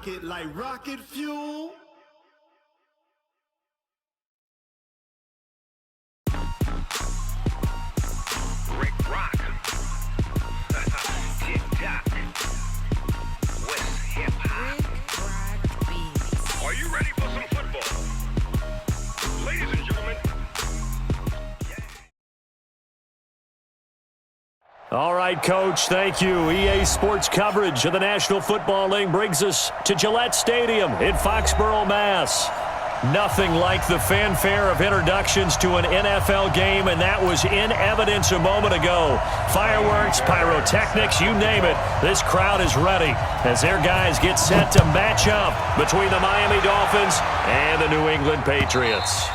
rocket like rocket fuel. Rick Rock. Tick-tock. West hip-hop. Rick Rock Beats. Are you ready for some football? Ladies and gentlemen. All right, Coach, thank you. EA Sports coverage of the National Football League brings us to Gillette Stadium in Foxborough, Mass. Nothing like the fanfare of introductions to an NFL game, and that was in evidence a moment ago. Fireworks, pyrotechnics, you name it. This crowd is ready as their guys get set to match up between the Miami Dolphins and the New England Patriots.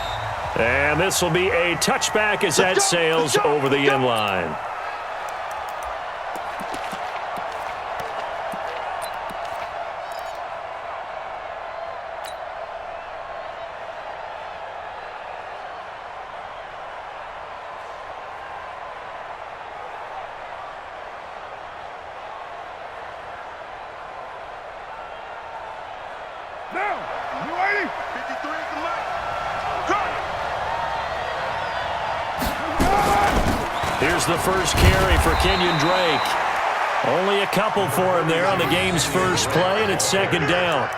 And this will be a touchback as that sails over the end line. Now, you ready? 53 at the mic. Go! Here's the first carry for Kenyon Drake. Only a couple for him there on the game's first play, and it's second down.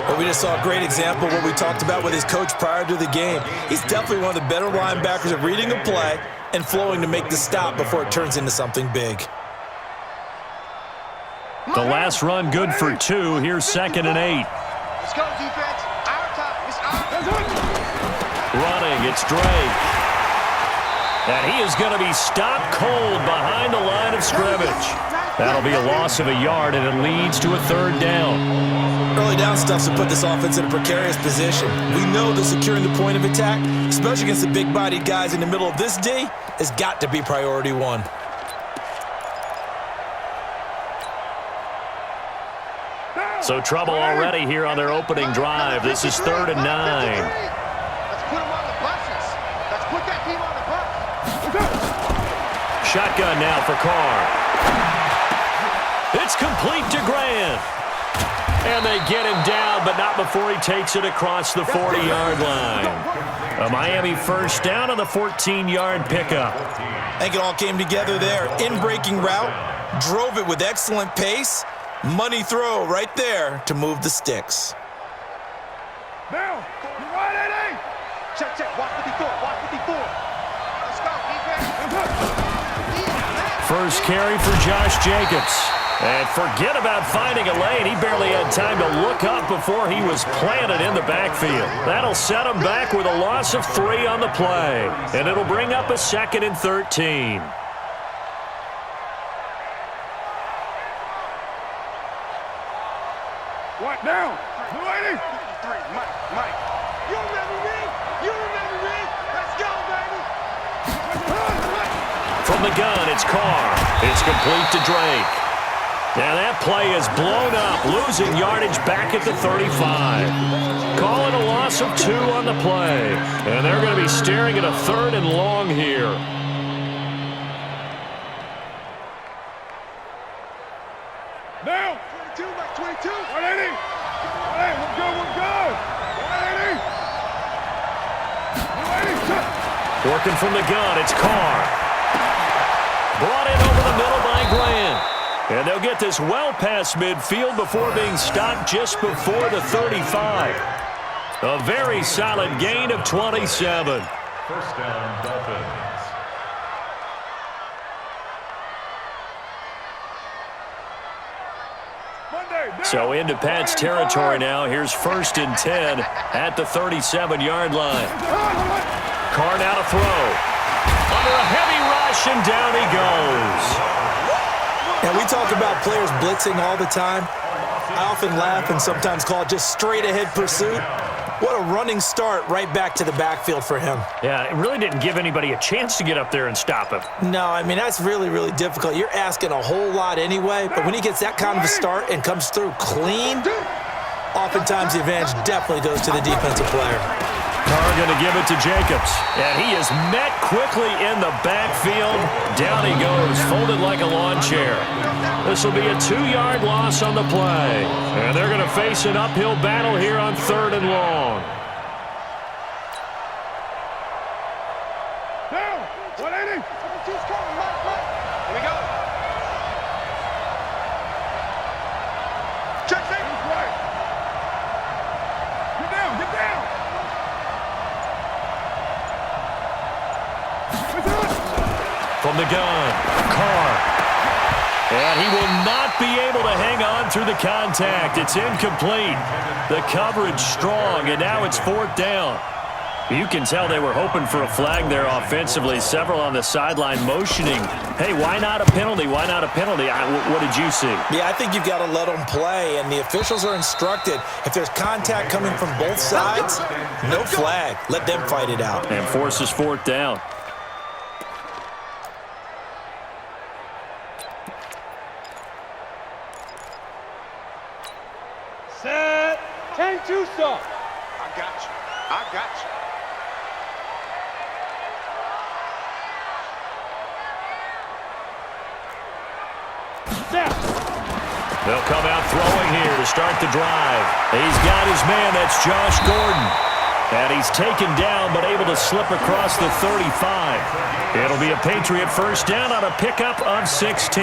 Well, we just saw a great example of what we talked about with his coach prior to the game. He's definitely one of the better linebackers at reading a play and flowing to make the stop before it turns into something big. The last run good for 2. Here's 2nd and 8. Let's go, defense. Our time. It's our time. Running, it's Drake. And he is going to be stopped cold behind the line of scrimmage. That'll be a loss of a yard, and it leads to a third down. Early down stuff's to put this offense in a precarious position. We know that securing the point of attack, especially against the big-bodied guys in the middle of this D, has got to be priority one. So trouble already here on their opening drive. This is 3rd and 9. Let's put them on the buses. Let's put that team on the bus. Shotgun now for Carr. It's complete to Grant. And they get him down, but not before he takes it across the 40-yard line. A Miami first down on the 14-yard pickup. I think it all came together there. In-breaking route, drove it with excellent pace. Money throw right there to move the sticks. Now, you right, Eddie? Check, check. Watch 54. Watch 54. Let's go, defense. First carry for Josh Jacobs. And forget about finding a lane. He barely had time to look up before he was planted in the backfield. That'll set him back with a loss of 3 on the play. And it'll bring up a 2nd and 13. What now? You ready? 53. Mike. You remember me? You remember me? Let's go, baby. From the gun, it's Carr. It's complete to Drake. Now that play is blown up, losing yardage back at the 35. Call it a loss of 2 on the play. And they're going to be staring at a 3rd and long here. Now. 22, Mike, 22. 180. 180, we're good, we're good. 180. Working from the gun, it's Carr. Brought in over the middle by Grant. And they'll get this well past midfield before being stopped just before the 35. A very solid gain of 27. First down, Dolphins. So into Pat's territory now. Here's 1st and 10 at the 37-yard line. Carr now to throw. Under a heavy rush, and down he goes. Now, we talk about players blitzing all the time. I often laugh and sometimes call it just straight-ahead pursuit. What a running start right back to the backfield for him. Yeah, it really didn't give anybody a chance to get up there and stop him. No, I mean, that's really, really difficult. You're asking a whole lot anyway, but when he gets that kind of a start and comes through clean, oftentimes the advantage definitely goes to the defensive player. Carr going to give it to Jacobs. And he is met quickly in the backfield. Down he goes, folded like a lawn chair. This will be a 2-yard loss on the play. And they're going to face an uphill battle here on 3rd and long. Down. 180. Here we go. Check it. Right. Get down. Get down. From the gun, Carr. And he will not be able to hang on through the contact. It's incomplete. The coverage strong, and now it's 4th down. You can tell they were hoping for a flag there offensively. Several on the sideline motioning, hey, why not a penalty? Why not a penalty? What did you see? Yeah, I think you've got to let them play, and the officials are instructed, if there's contact coming from both sides, no flag. Let them fight it out. And forces 4th down. Set. 10-2 stop. I got you. I got you. They'll come out throwing here to start the drive. He's got his man. That's Josh Gordon. And he's taken down but able to slip across the 35. It'll be a Patriot first down on a pickup of 16.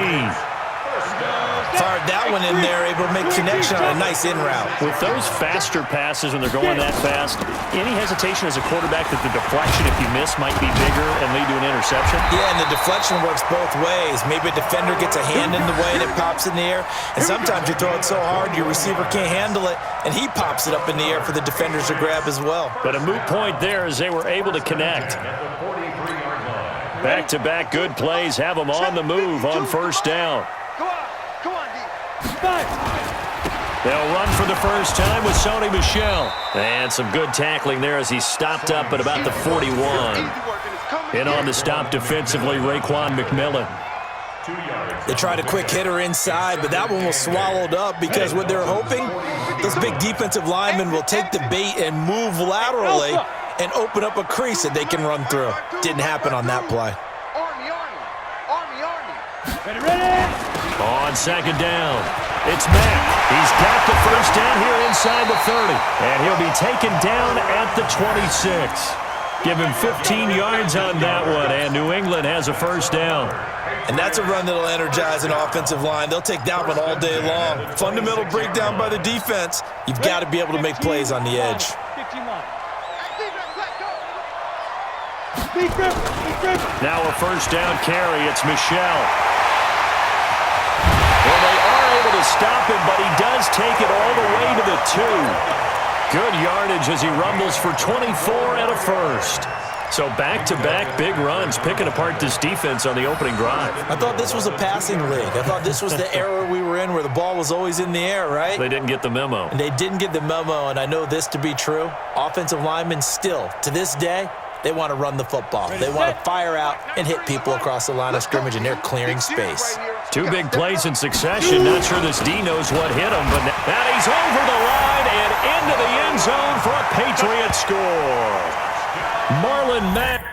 Fired that one in there, able to make connection on a nice in route. With those faster passes when they're going that fast, any hesitation as a quarterback that the deflection, if you miss, might be bigger and lead to an interception? Yeah, and the deflection works both ways. Maybe a defender gets a hand in the way and it pops in the air. And sometimes you throw it so hard your receiver can't handle it, and he pops it up in the air for the defenders to grab as well. But a moot point there as they were able to connect. Back-to-back good plays have them on the move on first down. They'll run for the first time with Sony Michel. And some good tackling there as he stopped up at about the 41. In on the stop defensively, Raekwon McMillan. They tried a quick hitter inside, but that one was swallowed up because what they're hoping, those big defensive linemen will take the bait and move laterally and open up a crease that they can run through. Didn't happen on that play. On second down, it's Mack. He's got the first down here inside the 30. And he'll be taken down at the 26. Give him 15 yards on that one, and New England has a first down. And that's a run that'll energize an offensive line. They'll take that one all day long. Fundamental breakdown by the defense. You've got to be able to make plays on the edge. Now a first down carry. It's Michel. Well, they are able to stop him, but he does take it all the way to the 2. Good yardage as he rumbles for 24 and a first. So back-to-back big runs, picking apart this defense on the opening drive. I thought this was a passing league. I thought this was the era we were in where the ball was always in the air, right? They didn't get the memo. And they didn't get the memo, and I know this to be true. Offensive linemen still, to this day, they want to run the football. They want to fire out and hit people across the line of scrimmage, and they're clearing space. 2 big plays in succession. Not sure this D knows what hit him, but now he's over the line and into the end zone for a Patriot score. Marlon Mack.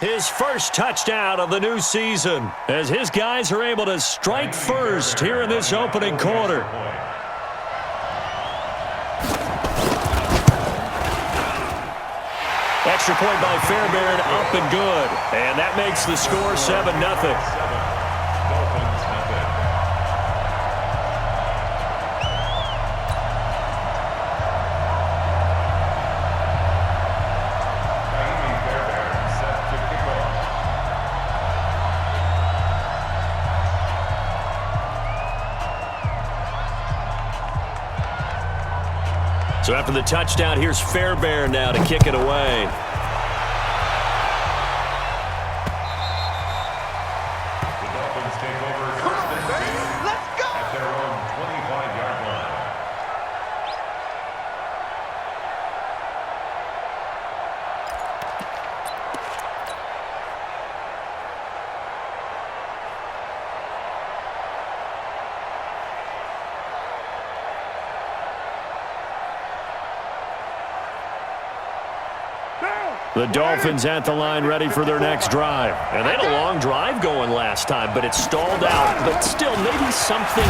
His first touchdown of the new season as his guys are able to strike first here in this opening quarter. Extra point by Fairbairn, up and good. And that makes the score 7-0. So after the touchdown, here's Fairbairn now to kick it away. The Dolphins take over first and 10 at their own 25-yard line. The Dolphins at the line ready for their next drive. And they had a long drive going last time, but it stalled out. But still, maybe something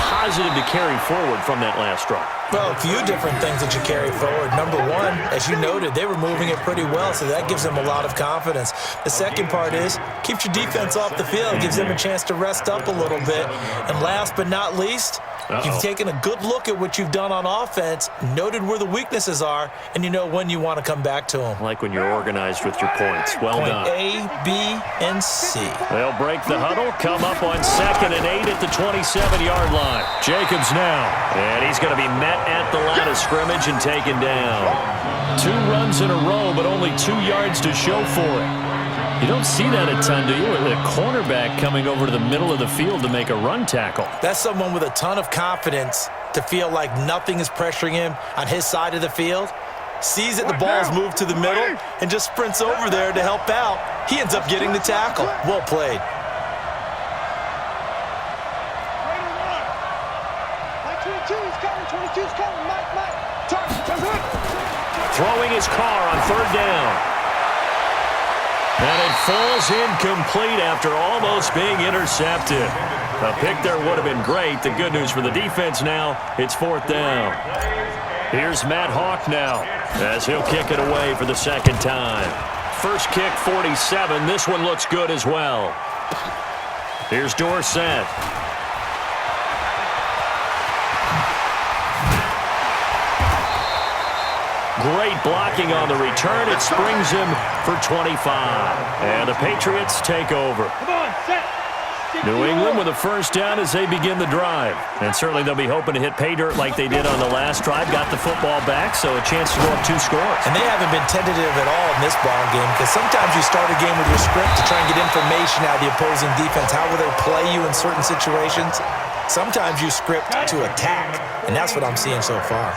positive to carry forward from that last drive. Well, a few different things that you carry forward. Number one, as you noted, they were moving it pretty well, so that gives them a lot of confidence. The second part is, keeps your defense off the field, gives them a chance to rest up a little bit. And last but not least, you've taken a good look at what you've done on offense, noted where the weaknesses are, and you know when you want to come back to them. Like when you're organized with your points. Well done. Point A, B, and C. They'll break the huddle, come up on 2nd and 8 at the 27-yard line. Jacobs now, and he's going to be met at the line of scrimmage and taken down. 2 runs in a row, but only 2 yards to show for it. You don't see that a ton, do you? With a cornerback coming over to the middle of the field to make a run tackle. That's someone with a ton of confidence to feel like nothing is pressuring him on his side of the field. Sees that the ball's moved to the middle and just sprints over there to help out. He ends up getting the tackle. Well played. Throwing his car on 3rd down. And it falls incomplete after almost being intercepted. A pick there would have been great. The good news for the defense now, it's 4th down. Here's Matt Hawk now as he'll kick it away for the 2nd time. First kick, 47. This one looks good as well. Here's Dorsett. Great blocking on the return. It springs him for 25. And the Patriots take over. New England with a first down as they begin the drive. And certainly they'll be hoping to hit pay dirt like they did on the last drive. Got the football back, so a chance to go up 2 scores. And they haven't been tentative at all in this ball game, because sometimes you start a game with your script to try and get information out of the opposing defense. How will they play you in certain situations? Sometimes you script to attack, and that's what I'm seeing so far.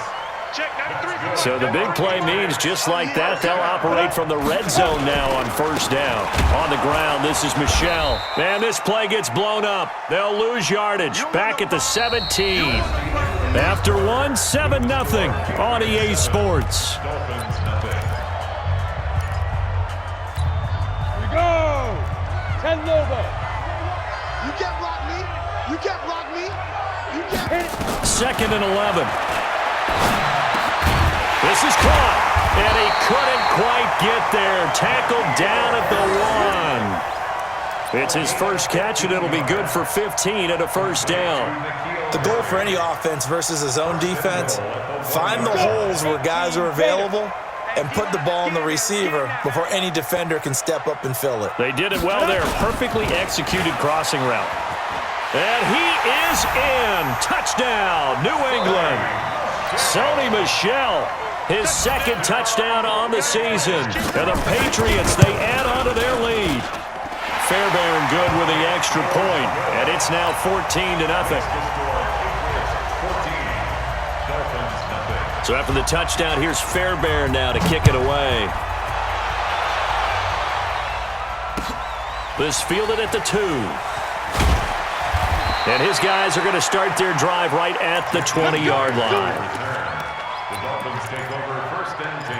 So the big play means just like that, they'll operate from the red zone now on 1st down. On the ground, this is Michel. And this play gets blown up. They'll lose yardage. Back at the 17. After 1, 7-0 on EA Sports. We go! 10 Lobo. You can't block me. You can't block me. You can't. 2nd and 11. This is caught, and he couldn't quite get there. Tackled down at the 1. It's his first catch, and it'll be good for 15 and a 1st down. The goal for any offense versus a zone defense, find the holes where guys are available and put the ball in the receiver before any defender can step up and fill it. They did it well there. Perfectly executed crossing route. And he is in. Touchdown, New England. Sony Michel. His 2nd touchdown on the season. And the Patriots, they add on to their lead. Fairbairn good with the extra point. And it's now 14-0. So after the touchdown, here's Fairbairn now to kick it away. This fielded at the 2. And his guys are going to start their drive right at the 20-yard line. The Dolphins take over 1st and 10.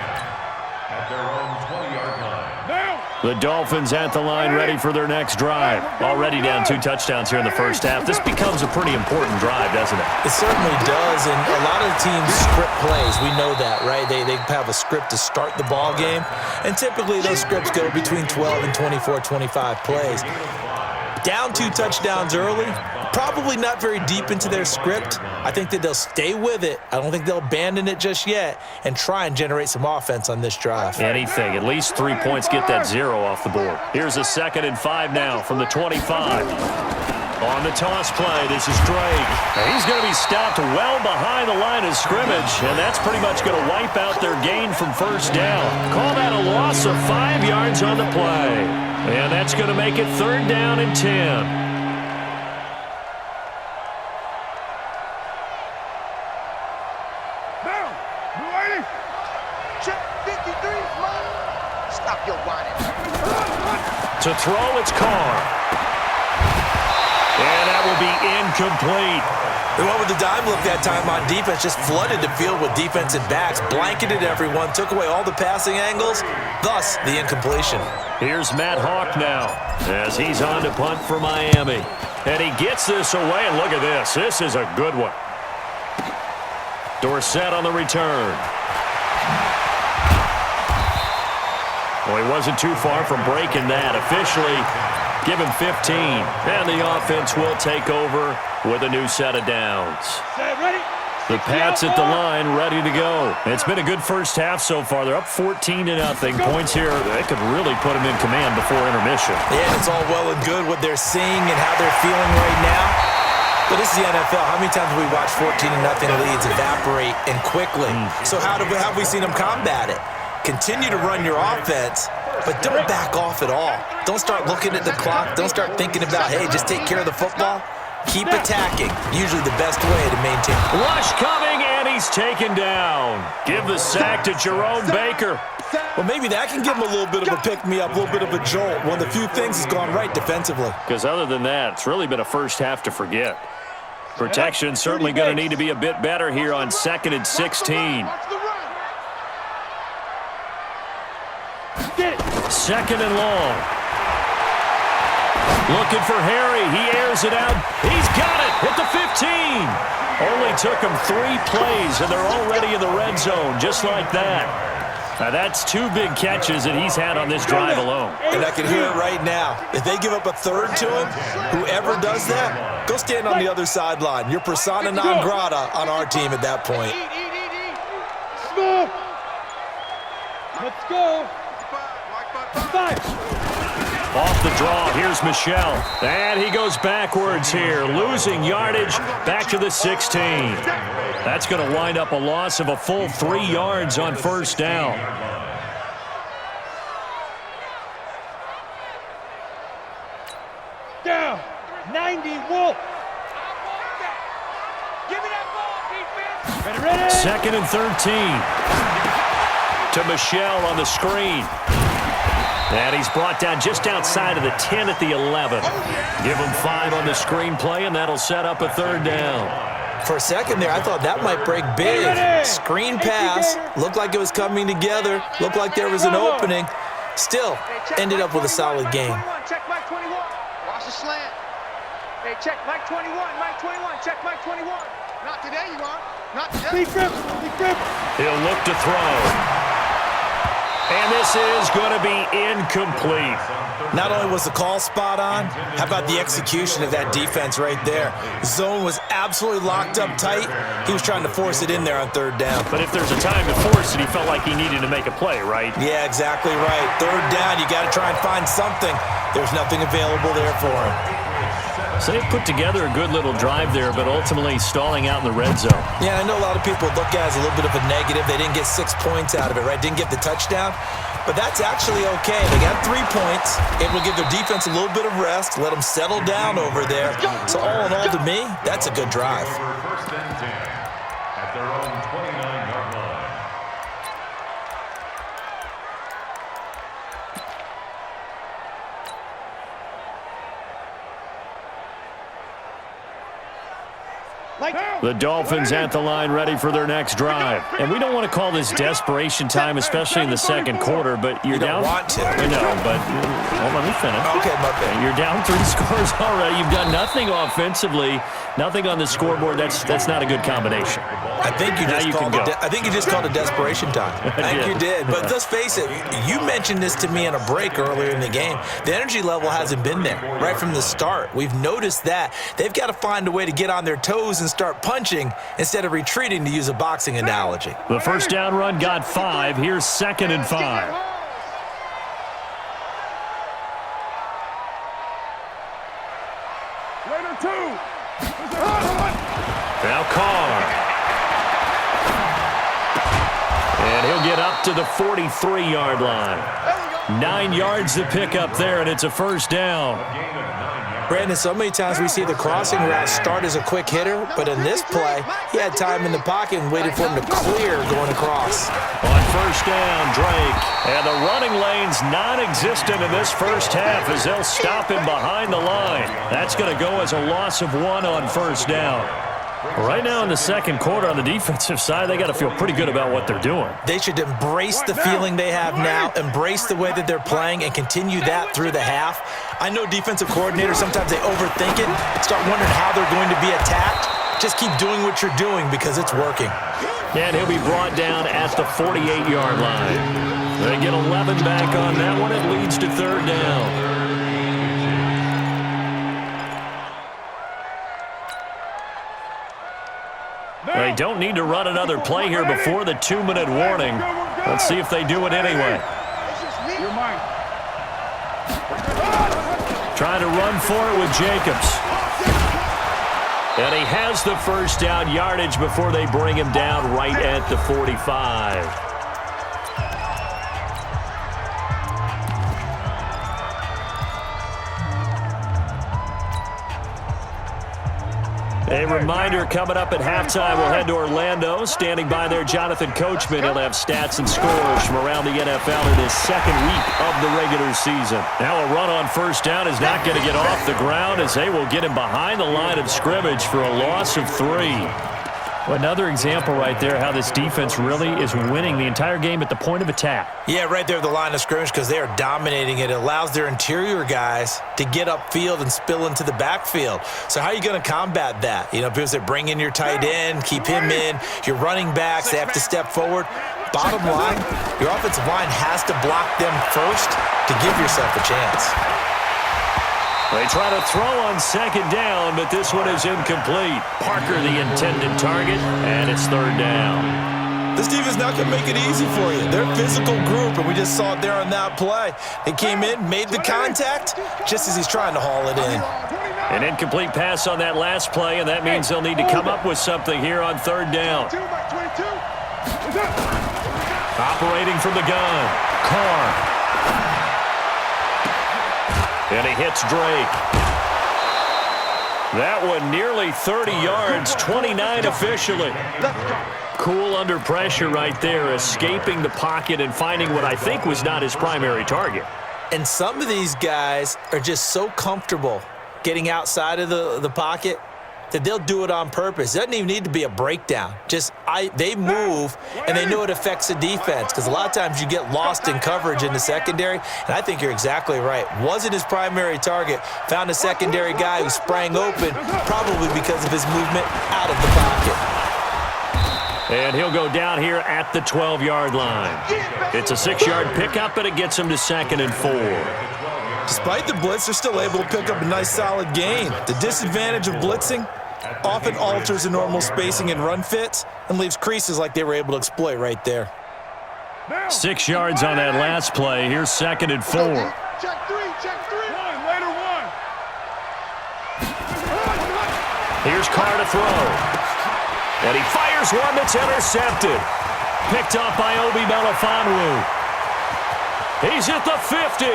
at their own 20-yard line. The Dolphins at the line ready for their next drive. Already down 2 touchdowns here in the first half. This becomes a pretty important drive, doesn't it? It certainly does, and a lot of the teams script plays. We know that, right? They have a script to start the ball game, and typically those scripts go between 12 and 24, 25 plays. Down 2 touchdowns early, probably not very deep into their script. I think that they'll stay with it. I don't think they'll abandon it just yet and try and generate some offense on this drive. Anything. At least 3 points, get that 0 off the board. Here's a 2nd and 5 now from the 25. On the toss play, this is Drake. He's going to be stopped well behind the line of scrimmage, and that's pretty much going to wipe out their gain from first down. Call that a loss of 5 yards on the play. And that's going to make it 3rd down and 10. Stop your whining. To throw, it's Carr. And that will be incomplete. They went with the dime look that time on defense, just flooded the field with defensive backs, blanketed everyone, took away all the passing angles, thus the incompletion. Here's Matt Hawk now as he's on to punt for Miami. And he gets this away, and look at this. This is a good one. Dorsett on the return. Well, he wasn't too far from breaking that. Officially, give him 15. And the offense will take over with a new set of downs. The Pats at the line, ready to go. It's been a good first half so far. They're up 14-0. Points here, they could really put them in command before intermission. Yeah, it's all well and good what they're seeing and how they're feeling right now. But this is the NFL. How many times have we watched 14-0 leads evaporate and quickly? So how have we seen them combat it? Continue to run your offense, but don't back off at all. Don't start looking at the clock. Don't start thinking about, hey, just take care of the football. Keep attacking. Usually the best way to maintain. Rush coming, and he's taken down. Give the sack to Jerome Baker. Well, maybe that can give him a little bit of a pick-me-up, a little bit of a jolt. One of the few things has gone right defensively. Because other than that, it's really been a first half to forget. Protection certainly going to need to be a bit better here on 2nd and 16. 2nd and long. Looking for Harry. He airs it out. He's got it at the 15. Only took him 3 plays, and they're already in the red zone, just like that. Now, that's 2 big catches that he's had on this drive alone. And I can hear it right now. If they give up a 3rd to him, whoever does that, go stand on the other sideline. You're persona non grata on our team at that point. Let's go. Off the draw, here's Michel. And he goes backwards here, losing yardage back to the 16. That's going to wind up a loss of a full 3 yards on first down. Down. 90, Wolf. Give me that ball, defense. Ready. 2nd and 13. To Michel on the screen. And he's brought down just outside of the 10 at the 11. Give him 5 on the screen play, and that'll set up a 3rd down. For a second there, I thought that might break big. Screen pass. Looked like it was coming together. Looked like there was an opening. Still, ended up with a solid game. Check Mike 21. Watch the slant. Hey, check Mike 21. Mike 21. Check Mike 21. Not today, you are. Not today. Big grip. Big grip. He'll look to throw. And this is going to be incomplete. Not only was the call spot on, how about the execution of that defense right there? Zone was absolutely locked up tight. He was trying to force it in there on 3rd down. But if there's a time to force it, he felt like he needed to make a play, right? Yeah, exactly right. 3rd down, you got to try and find something. There's nothing available there for him. So they put together a good little drive there, but ultimately stalling out in the red zone. Yeah, I know a lot of people look at it as a little bit of a negative. They didn't get 6 points out of it, right? Didn't get the touchdown. But that's actually okay. They got 3 points. It will give their defense a little bit of rest, let them settle down over there. So all in all, to me, that's a good drive. First and 10 at their own 29-yard line. Like The Dolphins at the line ready for their next drive. And we don't want to call this desperation time, especially in the second quarter, but you're down. You don't want to. I know, but well, let me finish. Okay, my bad. You're down 3 scores already. You've done nothing offensively, nothing on the scoreboard. That's not a good combination. I think you just called it desperation time. I think you did. But let's face it, you mentioned this to me in a break earlier in the game. The energy level hasn't been there right from the start. We've noticed that. They've got to find a way to get on their toes and start punching instead of retreating, to use a boxing analogy. The first down run got 5. Here's 2nd and 5. Now Carr. And he'll get up to the 43-yard line. 9 yards to pick up there, and it's a first down. Brandon, so many times we see the crossing route start as a quick hitter, but in this play, he had time in the pocket and waited for him to clear going across. On first down, Drake. And the running lane's non-existent in this first half as they'll stop him behind the line. That's going to go as a loss of 1 on first down. Right now in the second quarter on the defensive side, they got to feel pretty good about what they're doing. They should embrace the feeling they have now, embrace the way that they're playing, and continue that through the half. I know defensive coordinators, sometimes they overthink it, start wondering how they're going to be attacked. Just keep doing what you're doing because it's working. And he'll be brought down at the 48-yard line. They get 11 back on that one. It leads to third down. They don't need to run another play here before the 2-minute warning. Let's see if they do it anyway. Trying to run for it with Jacobs. And he has the first down yardage before they bring him down right at the 45. A reminder, coming up at halftime, we'll head to Orlando. Standing by there, Jonathan Coachman. He'll have stats and scores from around the NFL in his second week of the regular season. Now a run on first down is not going to get off the ground as they will get him behind the line of scrimmage for a loss of 3. Another example right there how this defense really is winning the entire game at the point of attack. Yeah, right there at the line of scrimmage because they are dominating it. It allows their interior guys to get upfield and spill into the backfield. So how are you going to combat that? You know, because they bring in your tight end, keep him in, your running backs, they have to step forward. Bottom line, your offensive line has to block them first to give yourself a chance. They try to throw on second down, but this one is incomplete. Parker, the intended target, and it's third down. This defense not going to make it easy for you. They're a physical group, and we just saw it there on that play. They came in, made the contact, just as he's trying to haul it in. An incomplete pass on that last play, and that means they'll need to come up with something here on third down. Operating from the gun, Carr. And he hits Drake. That one nearly 30 yards, 29 officially. Cool under pressure right there, escaping the pocket and finding what I think was not his primary target. And some of these guys are just so comfortable getting outside of the pocket that they'll do it on purpose. It doesn't even need to be a breakdown. They move, and they know it affects the defense because a lot of times you get lost in coverage in the secondary, and I think you're exactly right. Wasn't his primary target. Found a secondary guy who sprang open, probably because of his movement out of the pocket. And he'll go down here at the 12-yard line. It's a 6-yard pickup, and it gets him to 2nd and 4. Despite the blitz, they're still able to pick up a nice solid gain. The disadvantage of blitzing often alters the normal spacing and run fits and leaves creases like they were able to exploit right there. 6 yards on that last play. Here's 2nd and 4. Check three. Later one. Here's Carr to throw. And he fires one that's intercepted. Picked up by Obi Melifonwu. He's at the 50.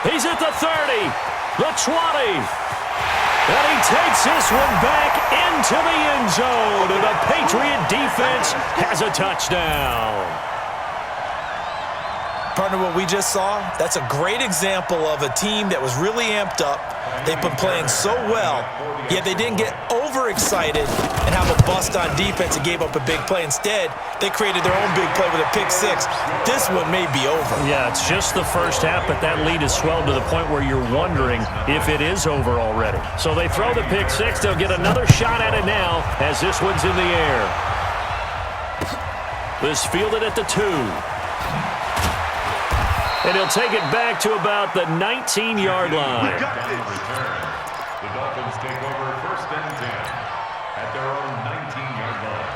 He's at the 30, the 20. And he takes this one back into the end zone. And the Patriot defense has a touchdown. Partner, what we just saw, that's a great example of a team that was really amped up. They've been playing so well, yet they didn't get overexcited and have a bust on defense and gave up a big play. Instead, they created their own big play with a pick six. This one may be over. Yeah, it's just the first half, but that lead has swelled to the point where you're wondering if it is over already. So they throw the pick six. They'll get another shot at it now as this one's in the air. This fielded at the 2. And he'll take it back to about the 19-yard line. The Dolphins take over 1st and 10 at their own 19-yard line.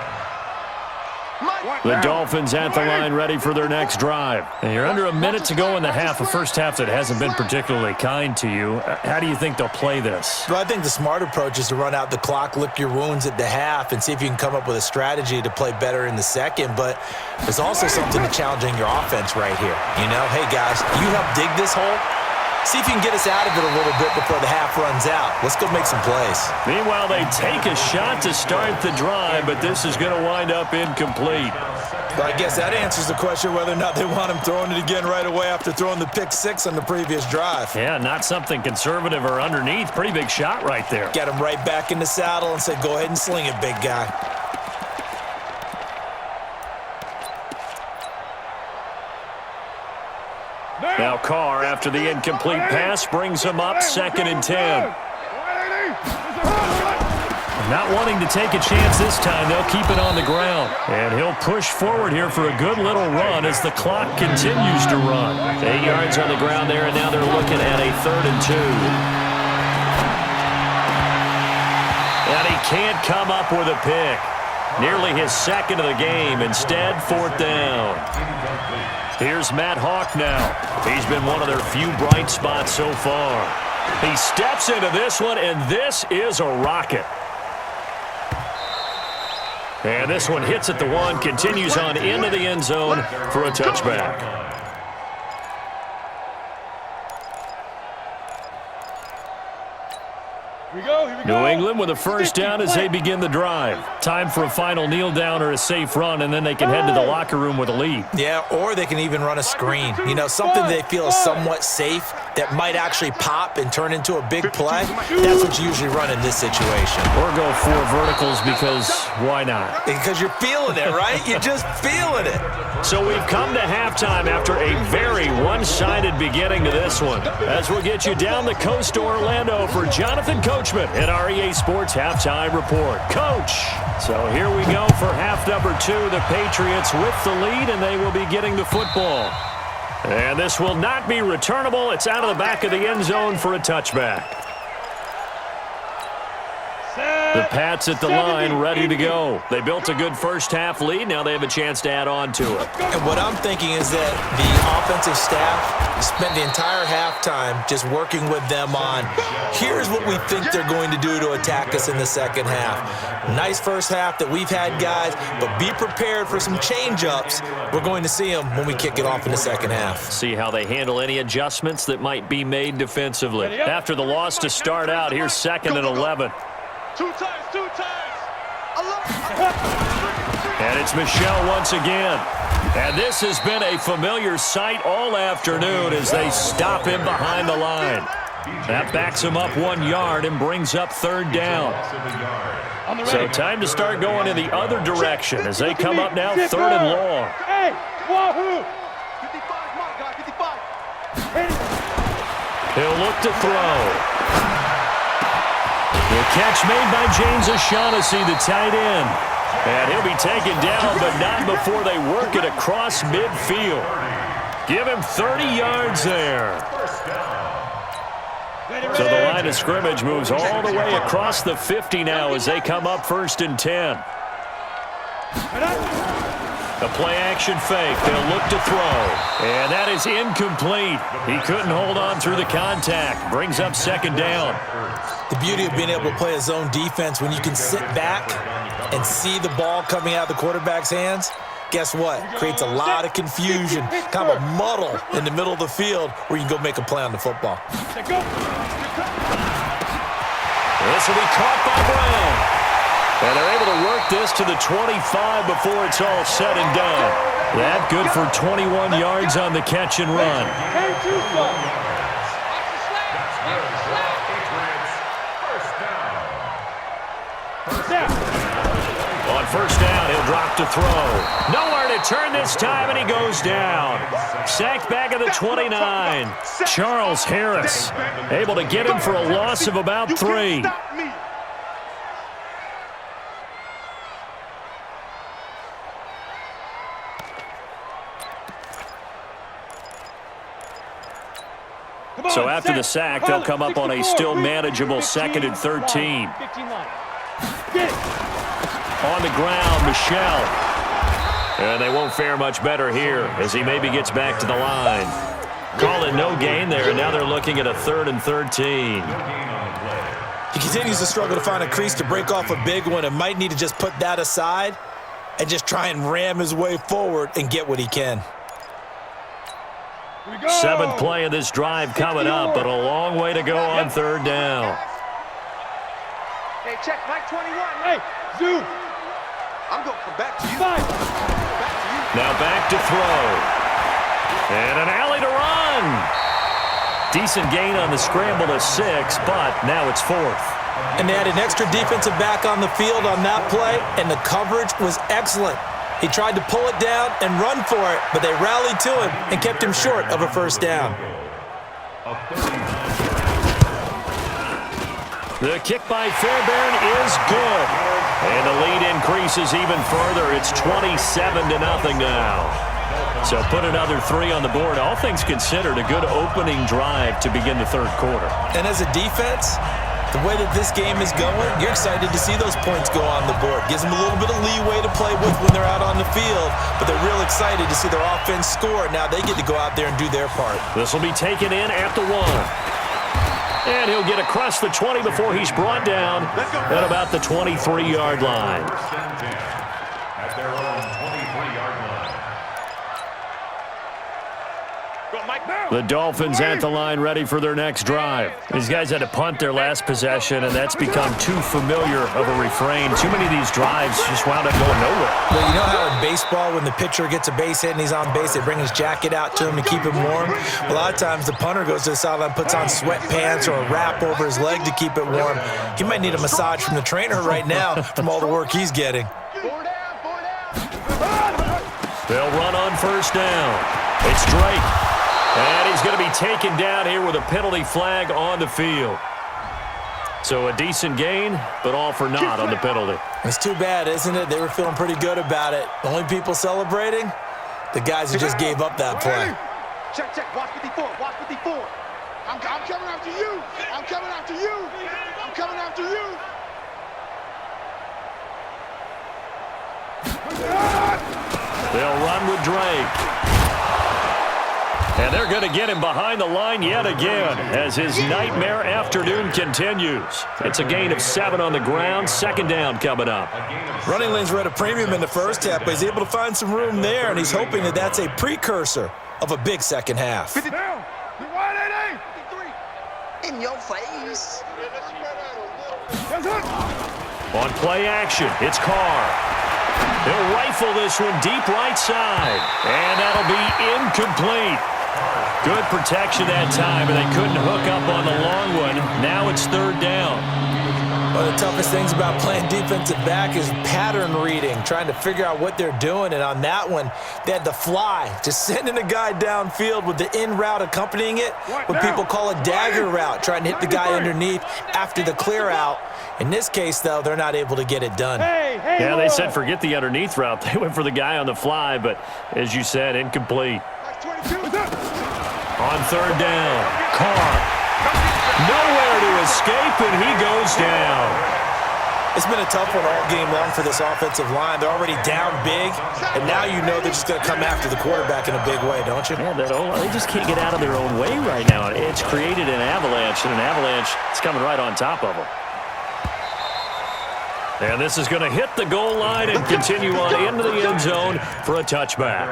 The Dolphins at the line ready for their next drive. And you're under a minute to go in the half, a first half that hasn't been particularly kind to you. How do you think they'll play this? Well, I think the smart approach is to run out the clock, lick your wounds at the half, and see if you can come up with a strategy to play better in the second. But there's also something to challenging your offense right here. You know, hey, guys, you help dig this hole. See if you can get us out of it a little bit before the half runs out. Let's go make some plays. Meanwhile, they take a shot to start the drive, but this is going to wind up incomplete. Well, I guess that answers the question whether or not they want him throwing it again right away after throwing the pick six on the previous drive. Yeah, not something conservative or underneath. Pretty big shot right there. Get him right back in the saddle and say, go ahead and sling it, big guy. Now Carr, after the incomplete pass, brings him up 2nd and 10. Not wanting to take a chance this time, they'll keep it on the ground. And he'll push forward here for a good little run as the clock continues to run. 8 yards on the ground there, and now they're looking at a 3rd and 2. And he can't come up with a pick. Nearly his 2nd of the game. Instead, 4th down. Here's Matt Hawk now. He's been one of their few bright spots so far. He steps into this one, and this is a rocket. And this one hits at the 1, continues on into the end zone for a touchback. New England with a first down as they begin the drive. Time for a final kneel down or a safe run, and then they can head to the locker room with a lead. Yeah, or they can even run a screen. You know, something they feel is somewhat safe that might actually pop and turn into a big play. That's what you usually run in this situation. Or go 4 verticals because why not? Because you're feeling it, right? You're just feeling it. So we've come to halftime after a very one-sided beginning to this one. As we'll get you down the coast to Orlando for Jonathan Coachman at our EA Sports Halftime Report. Coach! So here we go for half number 2. The Patriots with the lead, and they will be getting the football. And this will not be returnable. It's out of the back of the end zone for a touchback. The Pats at the line ready to go. They built a good first half lead. Now they have a chance to add on to it. And what I'm thinking is that the offensive staff spent the entire halftime just working with them on, here's what we think they're going to do to attack us in the second half. Nice first half that we've had, guys, but be prepared for some change-ups. We're going to see them when we kick it off in the second half. See how they handle any adjustments that might be made defensively. After the loss to start out, here's 2nd and 11. 2 times. And it's Michel once again. And this has been a familiar sight all afternoon as they stop him behind the line. That backs him up 1 yard and brings up 3rd down. So time to start going in the other direction as they come up now 3rd and long. Hey, wahoo! 55, my guy, 55. He'll look to throw. The catch made by James O'Shaughnessy, the tight end. And he'll be taken down, but not before they work it across midfield. Give him 30 yards there. So the line of scrimmage moves all the way across the 50 now as they come up 1st and 10. A play-action fake. They'll look to throw. And that is incomplete. He couldn't hold on through the contact. Brings up 2nd down. The beauty of being able to play a zone defense when you can sit back and see the ball coming out of the quarterback's hands, guess what? Creates a lot of confusion, kind of a muddle in the middle of the field where you can go make a play on the football. This will be caught by Brown. And they're able to work this to the 25 before it's all said and done. That good for 21 yards on the catch and run. On first down, he'll drop to throw. Nowhere to turn this time, and he goes down. Sacked back at the 29. Charles Harris able to get him for a loss of about 3. So after the sack, they'll come up on a still manageable 2nd and 13. On the ground, Michel. And they won't fare much better here as he maybe gets back to the line. Call it no gain there, and now they're looking at a 3rd and 13. He continues to struggle to find a crease to break off a big one and might need to just put that aside and just try and ram his way forward and get what he can. 7th play of this drive coming up, but a long way to go on 3rd down. Hey, check Mike 21. Hey, Zoo. I'm going to come back to you. Now back to throw. And an alley to run. Decent gain on the scramble to 6, but now it's 4th. And they had an extra defensive back on the field on that play, and the coverage was excellent. He tried to pull it down and run for it, but they rallied to him and kept him short of a first down. The kick by Fairbairn is good. And the lead increases even further. It's 27-0 now. So put another 3 on the board. All things considered, a good opening drive to begin the 3rd quarter. And as a defense, the way that this game is going, you're excited to see those points go on the board. Gives them a little bit of leeway to play with when they're out on the field, but they're real excited to see their offense score. Now they get to go out there and do their part. This will be taken in at the 1. And he'll get across the 20 before he's brought down at about the 23-yard line. At their own 23-yard line. The Dolphins at the line ready for their next drive. These guys had to punt their last possession, and that's become too familiar of a refrain. Too many of these drives just wound up going nowhere. Well, you know how in baseball when the pitcher gets a base hit and he's on base, they bring his jacket out to him to keep him warm? A lot of times the punter goes to the sideline, puts on sweatpants or a wrap over his leg to keep it warm. He might need a massage from the trainer right now from all the work he's getting. They'll run on first down. It's Drake. And he's going to be taken down here with a penalty flag on the field. So a decent gain, but all for naught on the penalty. It's too bad, isn't it? They were feeling pretty good about it. The only people celebrating, the guys who just gave up that play. Check, watch 54, watch 54. I'm coming after you. I'm coming after you. I'm coming after you. They'll run with Drake. And they're going to get him behind the line yet again as his nightmare afternoon continues. It's a gain of 7 on the ground. 2nd down coming up. Running lanes were at a premium in the first half, but he's able to find some room there, and he's hoping that that's a precursor of a big second half. In your face. On play action, it's Carr. He'll rifle this one deep right side, and that'll be incomplete. Good protection that time, and they couldn't hook up on the long one. Now it's 3rd down. One of the toughest things about playing defensive back is pattern reading, trying to figure out what they're doing. And on that one, they had the fly, just sending a guy downfield with the in route accompanying it, what people call a dagger route, trying to hit the guy underneath after the clear out. In this case, though, they're not able to get it done. Yeah, they said forget the underneath route. They went for the guy on the fly, but as you said, incomplete. On 3rd down, Carr. Nowhere to escape, and he goes down. It's been a tough one all game long for this offensive line. They're already down big, and now you know they're just going to come after the quarterback in a big way, don't you? Yeah, they just can't get out of their own way right now. It's created an avalanche, and an avalanche is coming right on top of them. And this is going to hit the goal line and continue on into the end zone for a touchback.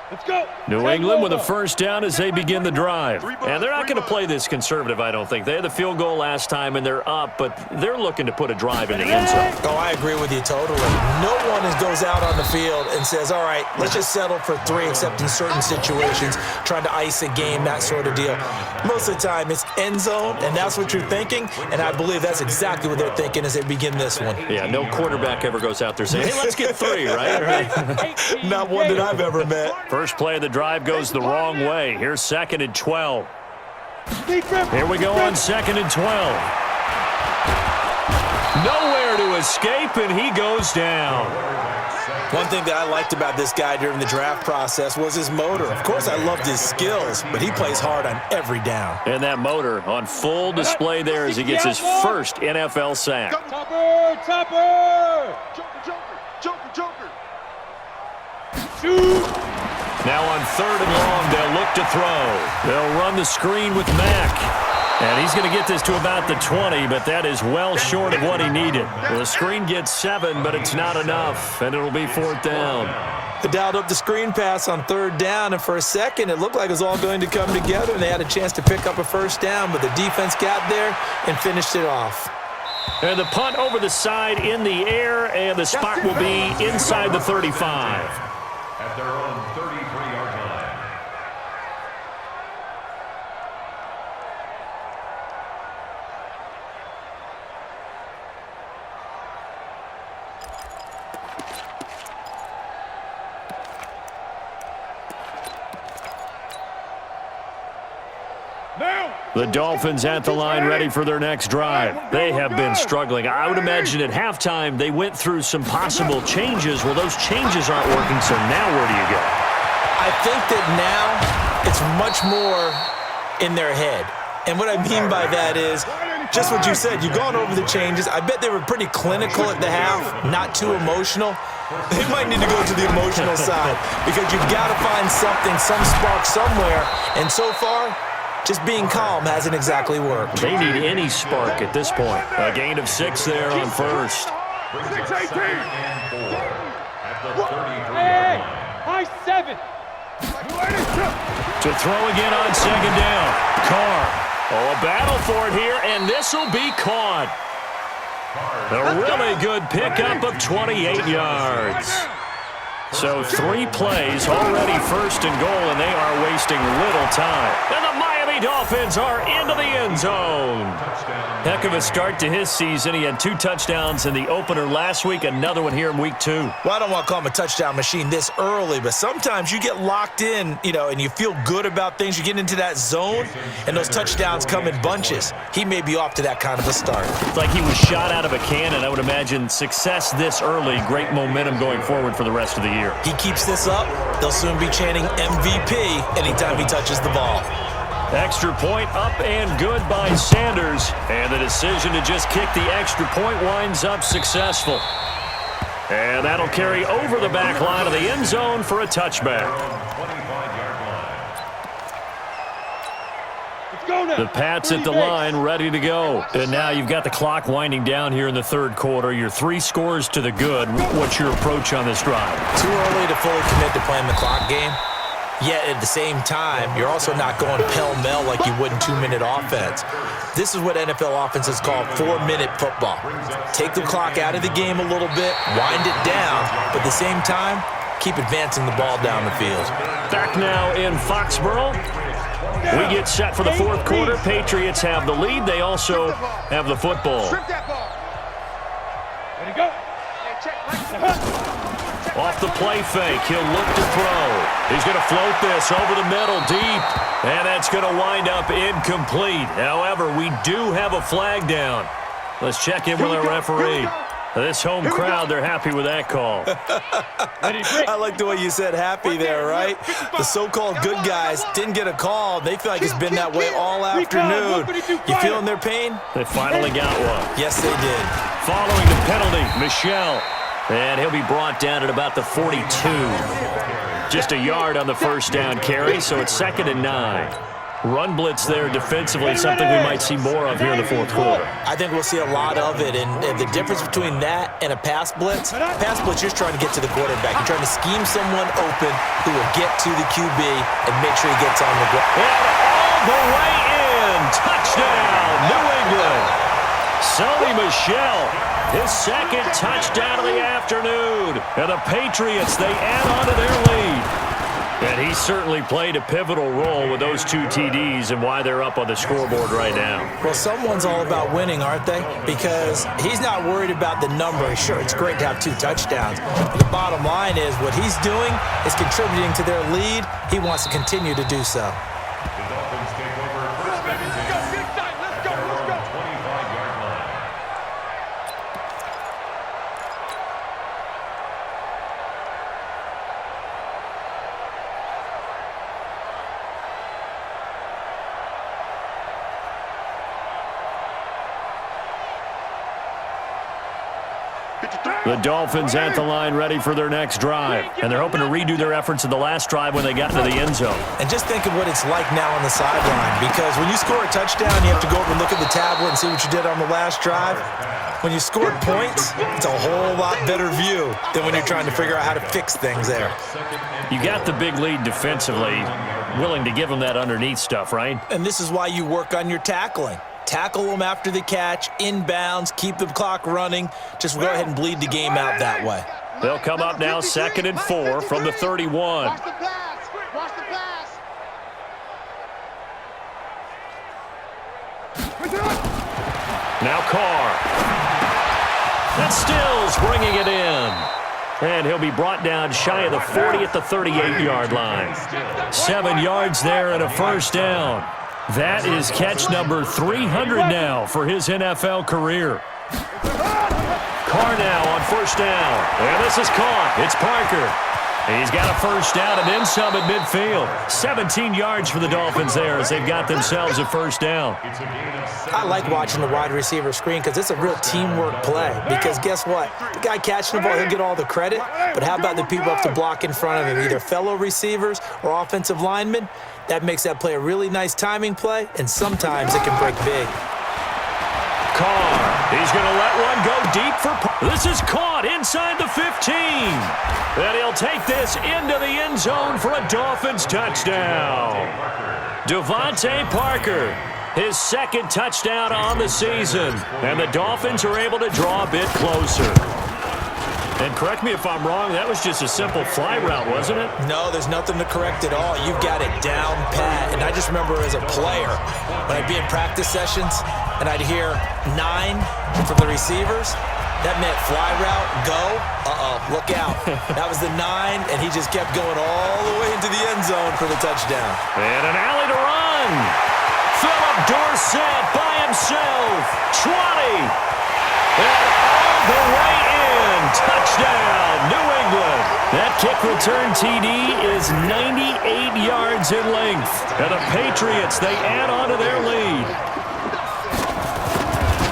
Let's go. New England with a first down as they begin the drive. And they're not going to play this conservative, I don't think. They had the field goal last time, and they're up, but they're looking to put a drive in the end zone. Oh, I agree with you totally. No one goes out on the field and says, all right, let's just settle for 3, except in certain situations, trying to ice a game, that sort of deal. Most of the time, it's end zone, and that's what you're thinking, and I believe that's exactly what they're thinking as they begin this one. Yeah, no quarterback ever goes out there saying, hey, let's get 3, right? Not one that I've ever met. First play of the drive goes the wrong way. Here's 2nd and 12. Here we go on 2nd and 12. Nowhere to escape, and he goes down. One thing that I liked about this guy during the draft process was his motor. Of course, I loved his skills, but he plays hard on every down. And that motor on full display there as he gets his first NFL sack. Topper! Joker! Shoot! Now on 3rd and long, they'll look to throw. They'll run the screen with Mack. And he's going to get this to about the 20, but that is well short of what he needed. Well, the screen gets 7, but it's not enough, and it'll be 4th down. They dialed up the screen pass on 3rd down, and for a second, it looked like it was all going to come together, and they had a chance to pick up a first down, but the defense got there and finished it off. And the punt over the side in the air, and the spot will be inside the 35. At their own 33-yard line. The Dolphins at the line ready for their next drive. They have been struggling. I would imagine at halftime they went through some possible changes. Well, those changes aren't working, so now where do you go? I think that now it's much more in their head. And what I mean by that is just what you said. You've gone over the changes. I bet they were pretty clinical at the half, not too emotional. They might need to go to the emotional side because you've got to find something, some spark somewhere. And so far, just being calm hasn't exactly worked. They need any spark at this point. A gain of 6 there on first. 6-18. At the 33-yard Hey! line. High 7! To throw again on 2nd down. Carr. Oh, a battle for it here, and this will be caught. A really good pickup of 28 yards. So 3 plays, already 1st and goal, and they are wasting little time. And the Miami Dolphins are into the end zone. Heck of a start to his season. He had 2 touchdowns in the opener last week, another one here in week 2. Well, I don't want to call him a touchdown machine this early, but sometimes you get locked in, and you feel good about things. You get into that zone, and those touchdowns come in bunches. He may be off to that kind of a start. It's like he was shot out of a cannon. I would imagine success this early, great momentum going forward for the rest of the year. He keeps this up, they'll soon be chanting MVP anytime he touches the ball. Extra point up and good by Sanders. And the decision to just kick the extra point winds up successful. And that'll carry over the back line of the end zone for a touchback. 25-yard line. The Pats at the line ready to go. And now you've got the clock winding down here in the 3rd quarter. You're 3 scores to the good. What's your approach on this drive? Too early to fully commit to playing the clock game. Yet at the same time, you're also not going pell-mell like you would in 2-minute offense. This is what NFL offenses call 4-minute football. Take the clock out of the game a little bit, wind it down, but at the same time, keep advancing the ball down the field. Back now in Foxborough. We get set for the 4th quarter. Patriots have the lead. They also have the football. Ready to go. Off the play fake, he'll look to throw. He's going to float this over the middle deep, and that's going to wind up incomplete. However, we do have a flag down. Let's check in with our referee. This home crowd, they're happy with that call. I like the way you said happy there, right? The so-called good guys didn't get a call. They feel like it's been that way all afternoon. You feeling their pain? They finally got one. Yes, they did. Following the penalty, Michel. And he'll be brought down at about the 42. Just a yard on the first down carry, so it's 2nd and 9. Run blitz there defensively, something we might see more of here in the fourth quarter. I think we'll see a lot of it, and the difference between that and a pass blitz, you're trying to get to the quarterback. You're trying to scheme someone open who will get to the QB and make sure he gets on the ground. And all the way in. Touchdown, New England. Sony Michel, his second touchdown of the afternoon. And the Patriots, they add on to their lead. And he certainly played a pivotal role with those two TDs and why they're up on the scoreboard right now. Well, someone's all about winning, aren't they? Because he's not worried about the number. Sure, it's great to have 2 touchdowns. But the bottom line is what he's doing is contributing to their lead. He wants to continue to do so. The Dolphins take over first and 10 at their own 25-yard line. The Dolphins at the line ready for their next drive. And they're hoping to redo their efforts in the last drive when they got into the end zone. And just think of what it's like now on the sideline, because when you score a touchdown, you have to go over and look at the tablet and see what you did on the last drive. When you scored points, it's a whole lot better view than when you're trying to figure out how to fix things there. You got the big lead defensively, willing to give them that underneath stuff, right? And this is why you work on your tackling. Tackle them after the catch, inbounds, keep the clock running. Just go ahead and bleed the game out that way. They'll come up now 2nd and 4 from the 31. Watch the pass. Watch the pass. Now Carr. And Stills bringing it in. And he'll be brought down shy of the 40 at the 38-yard line. 7 yards there and a first down. That is catch number 300 now for his NFL career. Carr now on first down. And this is caught. It's Parker. He's got a first down and then some at midfield. 17 yards for the Dolphins there as they've got themselves a first down. I like watching the wide receiver screen because it's a real teamwork play. Because guess what? The guy catching the ball, he'll get all the credit. But how about the people up to block in front of him, either fellow receivers or offensive linemen? That makes that play a really nice timing play, and sometimes it can break big. Carr, he's going to let one go deep for this is caught inside the 15. And he'll take this into the end zone for a Dolphins touchdown. Devontae Parker, his second touchdown on the season. And the Dolphins are able to draw a bit closer. And correct me if I'm wrong, that was just a simple fly route, wasn't it? No, there's nothing to correct at all. You've got it down pat. And I just remember as a player, when I'd be in practice sessions and I'd hear 9 from the receivers, that meant fly route, go, look out. That was the 9, and he just kept going all the way into the end zone for the touchdown. And an alley to run. Philip Dorsett by himself. 20. And all the way in. Touchdown, New England. That kick return TD is 98 yards in length. And the Patriots, they add on to their lead.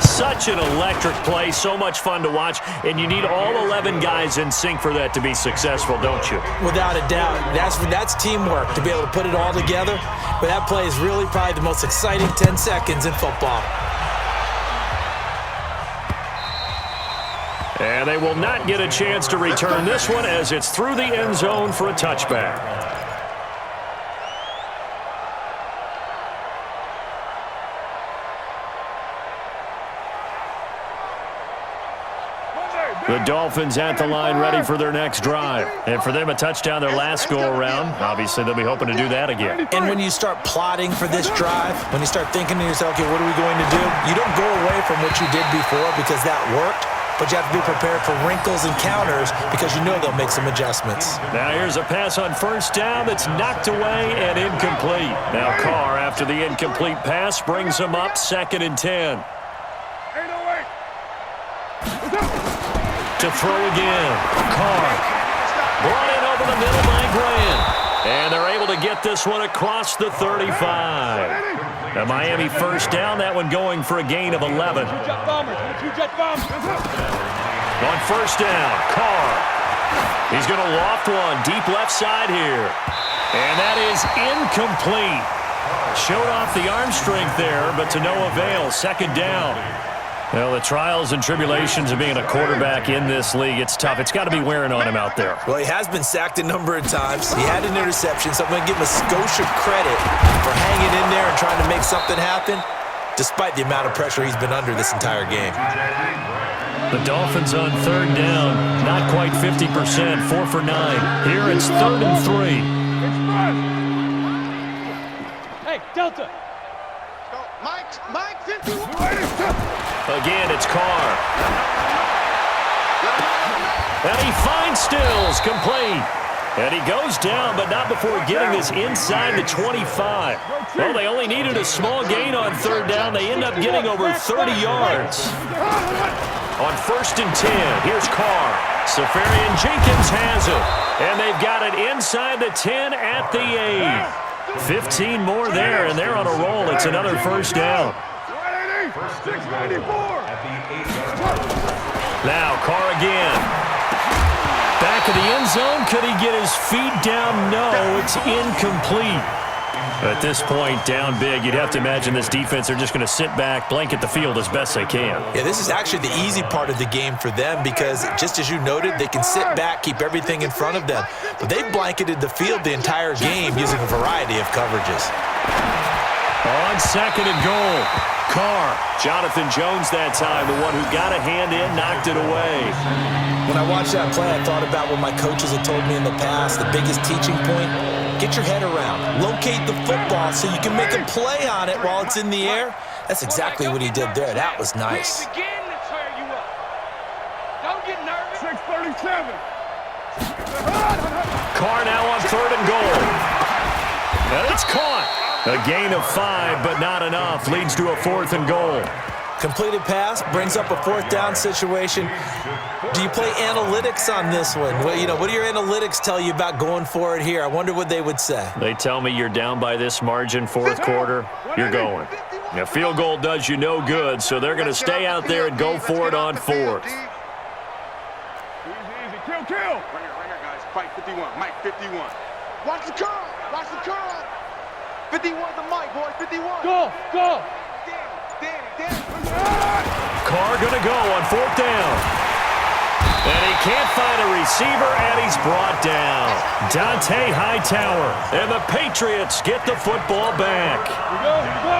Such an electric play, so much fun to watch, and you need all 11 guys in sync for that to be successful, don't you? Without a doubt. That's teamwork, to be able to put it all together. But that play is really probably the most exciting 10 seconds in football. And they will not get a chance to return this one as it's through the end zone for a touchback. The Dolphins at the line ready for their next drive. And for them, a touchdown their last go-around. Obviously, they'll be hoping to do that again. And when you start plotting for this drive, when you start thinking to yourself, okay, what are we going to do? You don't go away from what you did before because that worked. But you have to be prepared for wrinkles and counters because you know they'll make some adjustments. Now here's a pass on first down that's knocked away and incomplete. Now Carr, after the incomplete pass, brings him up 2nd and 10. To throw again. Carr brought in over the middle by Grant. And they're able to get this one across the 35. A Miami first down, that one going for a gain of 11. On first down, Carr. He's going to loft one deep left side here. And that is incomplete. Showed off the arm strength there, but to no avail. Second down. Well, the trials and tribulations of being a quarterback in this league, it's tough. It's got to be wearing on him out there. Well, he has been sacked a number of times. He had an interception, so I'm going to give him a Scotia credit for hanging in there and trying to make something happen, despite the amount of pressure he's been under this entire game. The Dolphins on third down, not quite 50%, 4 for 9. Here it's 3rd and 3. Hey, Delta. Mike, 51. Again, it's Carr. And he finds Stills, complete. And he goes down, but not before getting this inside the 25. Well, they only needed a small gain on third down. They end up getting over 30 yards. On 1st and 10, here's Carr. Safarian Jenkins has it. And they've got it inside the 10 at the 8. 15 more there, and they're on a roll. It's another first down. Now Carr again. Back of the end zone. Could he get his feet down? No, it's incomplete. At this point, down big, you'd have to imagine this defense, they're just going to sit back, blanket the field as best they can. Yeah, this is actually the easy part of the game for them because, just as you noted, they can sit back, keep everything in front of them. But they've blanketed the field the entire game using a variety of coverages. On 2nd and goal, Carr. Jonathan Jones that time, the one who got a hand in, knocked it away. When I watched that play, I thought about what my coaches had told me in the past, the biggest teaching point. Get your head around. Locate the football so you can make a play on it while it's in the air. That's exactly what he did there. That was nice. Don't get nervous. 637. Carr now on 3rd and goal. And it's caught. A gain of 5, but not enough. Leads to a 4th and goal. Completed pass brings up a 4th down situation. Do you play analytics on this one? Well, what do your analytics tell you about going for it here? I wonder what they would say. They tell me you're down by this margin, 4th quarter, you're going. A field goal does you no good, so they're going to stay out there and go for it on 4th. Easy. Kill. Right here, guys. Fight 51. Mike, 51. Watch the curl. 51 the Mike, boy. 51. Go. Damn. Carr going to go on 4th down. And he can't find a receiver, and he's brought down. Dante Hightower. And the Patriots get the football back.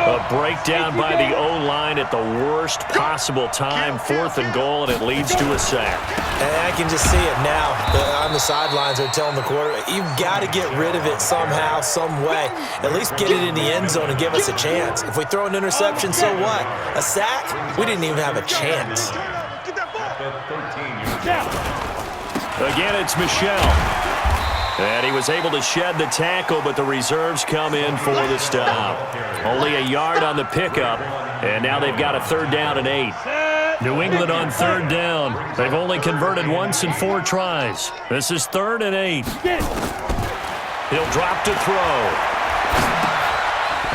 A breakdown by the O-line at the worst possible time. 4th and goal, and it leads to a sack. And I can just see it now. On the sidelines, they're telling the quarterback, you've got to get rid of it somehow, some way. At least get it in the end zone and give us a chance. If we throw an interception, so what? A sack? We didn't even have a chance. Again, it's Michelle. And he was able to shed the tackle, but the reserves come in for the stop. Only a yard on the pickup, and now they've got a 3rd down and 8. New England on 3rd down. They've only converted once in 4 tries. This is 3rd and 8. He'll drop to throw.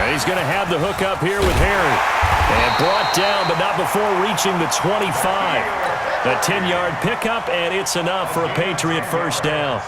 And he's going to have the hook up here with Harry. And brought down, but not before reaching the 25. A 10-yard pickup, and it's enough for a Patriot first down.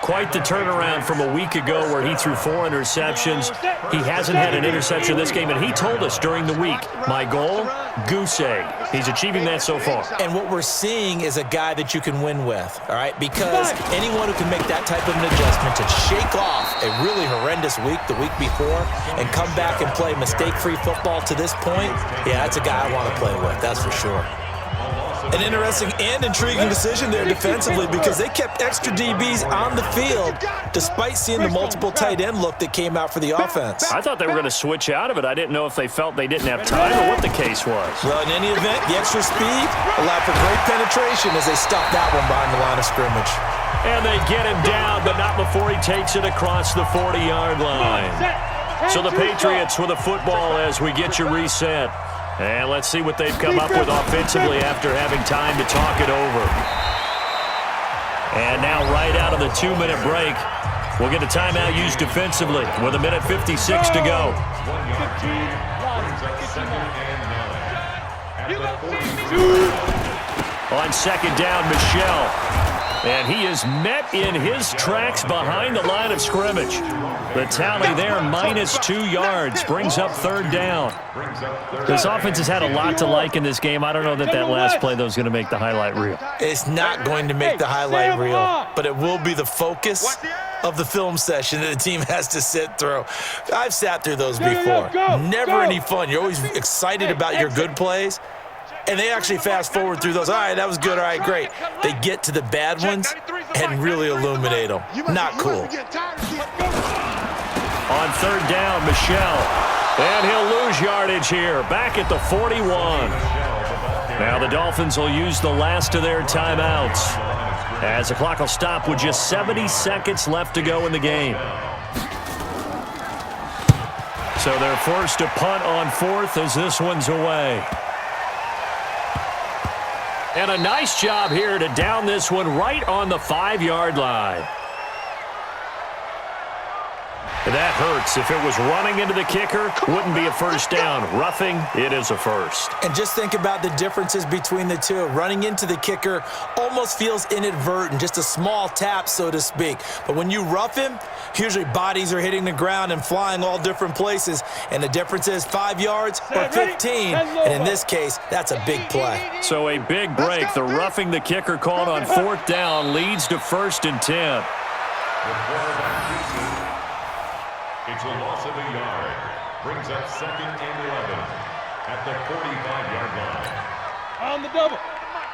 Quite the turnaround from a week ago where he threw 4 interceptions. He hasn't had an interception this game, and he told us during the week, my goal, goose egg. He's achieving that so far. And what we're seeing is a guy that you can win with, all right? Because anyone who can make that type of an adjustment to shake off a really horrendous week the week before and come back and play mistake-free football to this point, yeah, that's a guy I want to play with, that's for sure. An interesting and intriguing decision there defensively because they kept extra DBs on the field despite seeing the multiple tight end look that came out for the offense. I thought they were going to switch out of it. I didn't know if they felt they didn't have time or what the case was. Well, in any event, the extra speed allowed for great penetration as they stuffed that one behind the line of scrimmage. And they get him down, but not before he takes it across the 40-yard line. So the Patriots with a football as we get you reset. And let's see what they've come up with offensively after having time to talk it over. And now right out of the 2-minute break, we'll get a timeout used defensively with 1:56 to go. On 2nd down, Michelle. And he is met in his tracks behind the line of scrimmage. The tally there, -2 yards, brings up third down. This offense has had a lot to like in this game. I don't know that last play, though, is going to make the highlight reel. It's not going to make the highlight reel, but it will be the focus of the film session that the team has to sit through. I've sat through those before. Never any fun. You're always excited about your good plays, and they actually fast forward through those. All right, that was good. All right, great. They get to the bad ones and really illuminate them. Not cool. On third down, Michel. And he'll lose yardage here. Back at the 41. Now the Dolphins will use the last of their timeouts, as the clock will stop with just 70 seconds left to go in the game. So they're forced to punt on fourth as this one's away. And a nice job here to down this one right on the 5-yard line. That hurts. If it was running into the kicker, wouldn't be a first down. Roughing, it is a first. And just think about the differences between the two. Running into the kicker almost feels inadvertent, just a small tap, so to speak. But when you rough him, usually bodies are hitting the ground and flying all different places. And the difference is 5 yards or 15. And in this case, that's a big play. So a big break. The roughing the kicker called on fourth down leads to 1st and 10. It's a loss of a yard. Brings up 2nd and 11 at the 45-yard line. On the double.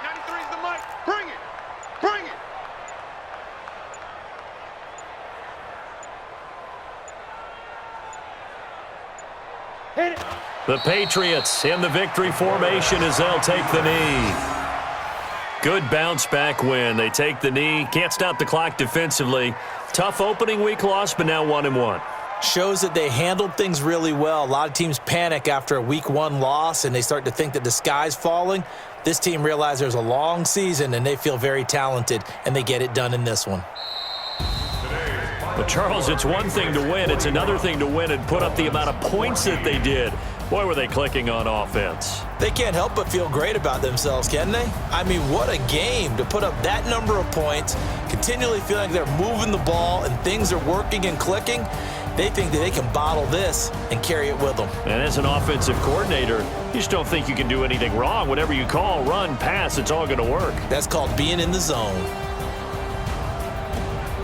93 is the mic. Bring it. Bring it. Hit it. The Patriots in the victory formation as they'll take the knee. Good bounce-back win. They take the knee. Can't stop the clock defensively. Tough opening week loss, but now 1-1. Shows that they handled things really well. A lot of teams panic after a week 1 loss, and they start to think that the sky's falling. This team realizes there's a long season, and they feel very talented, and they get it done in this one. But, Charles, it's one thing to win. It's another thing to win and put up the amount of points that they did. Boy, were they clicking on offense. They can't help but feel great about themselves, can they? I mean, what a game to put up that number of points, continually feeling like they're moving the ball and things are working and clicking. They think that they can bottle this and carry it with them. And as an offensive coordinator, you just don't think you can do anything wrong. Whatever you call, run, pass, it's all going to work. That's called being in the zone.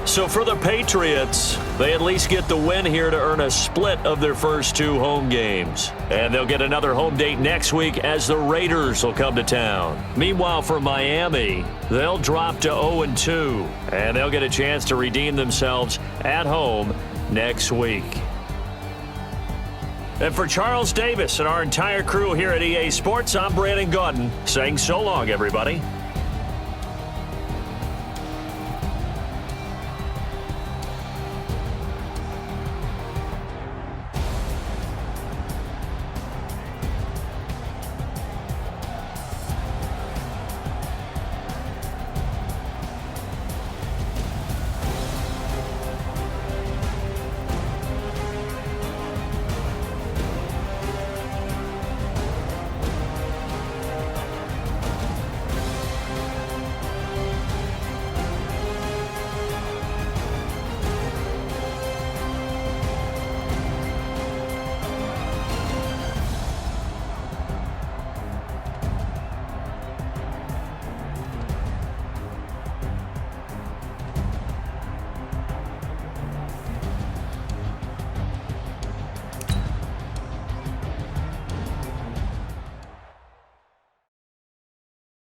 So for the Patriots, they at least get the win here to earn a split of their first 2 home games. And they'll get another home date next week as the Raiders will come to town. Meanwhile, for Miami, they'll drop to 0-2, and they'll get a chance to redeem themselves at home next week. And for Charles Davis and our entire crew here at EA Sports, I'm Brandon Gaudin saying so long, everybody.